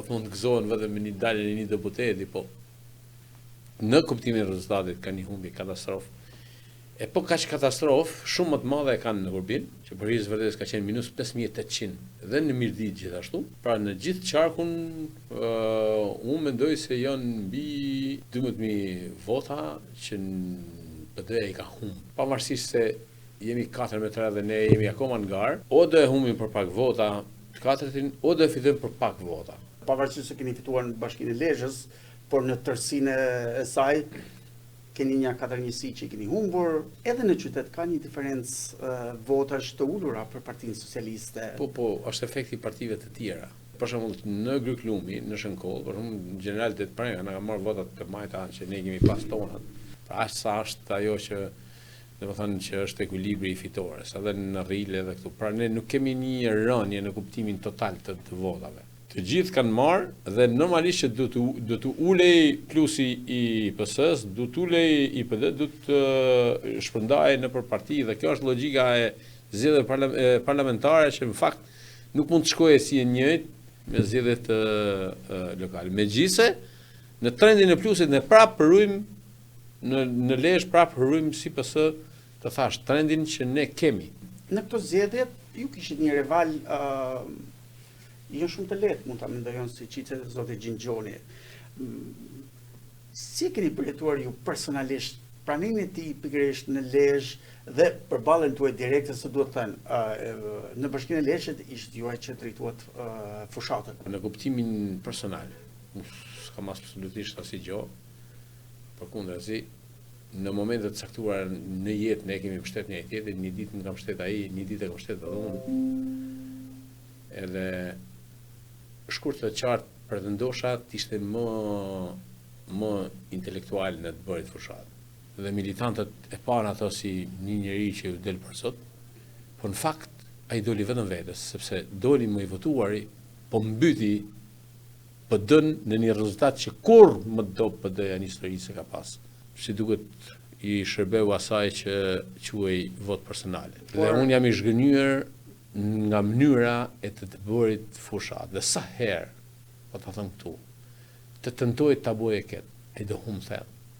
ka mund të gëzohen vetëm me një dalje në një deputeti, po në kuptimin e rezultatit ka një humbje katastrofë. E po kaq katastrofë shumë më të madhe e kanë në Kurbin, që përgjithësisht vërtetës ka qenë minus 5800 dhe në Mirdit gjithashtu. Pra në gjithë qarkun unë mendoj se janë mbi 12000 vota që PD i ka humbur. Pavarësisht se jemi 4-3 dhe ne jemi akoma në garë, o do e humbim për pak vota të katërtin, o do e fitojmë për pak vota. Pavarësisht se keni fituar në Bashkinë e Lezhës, por në tërësinë e saj keni një 4 njësi që i keni humbur, edhe në qytet ka një diferencë votash të ulura për Partinë Socialiste. Po, është efekti i partive të tjera. Për shembull, në Gryklumi, në Shënkoll, për shembull, në general det Pranga na ka marrë votat të majta që ne kemi pas tonat. Pra aq sa është ajo që domethënë që është ekuilibri i fitores, edhe në Rrile edhe këtu. Pra ne nuk kemi një rënje në kuptimin total të votave. Të gjithë kanë marrë dhe normalisht që do të ulej plusi i PS-s, do të ulej i PD, do të shpërndajë nëpër parti dhe kjo është logjika e zgjedhjeve parlamentare që në fakt nuk mund të shkojë si e njëjtë me zgjedhjet lokale. Megjithëse në trendin e plusit ne prapë përrujmë në Lezhë prapë përrujmë si PS të thash trendin që ne kemi. Në këto zgjedhje ju kishit një rival jo shumë të lehtë, mund ta mendojon si qiçe zoti Gjingjoni. Si e keni përjetuar ju personalisht pranimin e tij pikërisht në Lezhë dhe përballjen tuaj direkte, se duhet të thënë, në Bashkinë e Lezhës ishte juaj që drejtuat fushatën. Në kuptimin personal, s'kam absolutisht asnjë gjë. Përkundrazi, në momentet të caktuara në jetë ne kemi mbështet njëri tjetrin, një ditë më ka mbështet ai, një ditë e ka mbështet edhe unë. Edhe shkurt dhe qartë pretendosha të ishte më intelektual në të bërit fushat. Dhe militantët e parë ato si një njeri që u del për sot, po në fakt ai doli vetëm vetes, sepse doli më i votuari, po mbyti PD-n në një rezultat që kur më do PD-ja në histori se ka pas. Si duket i shërbeu asaj që quhej vot personale. Dhe unë jam i zhgënjur nga mënyra e të bërit fushat. Dhe sa herë, po ta them këtu, të tentoj ta bëjë këtë, ai do humb thellë.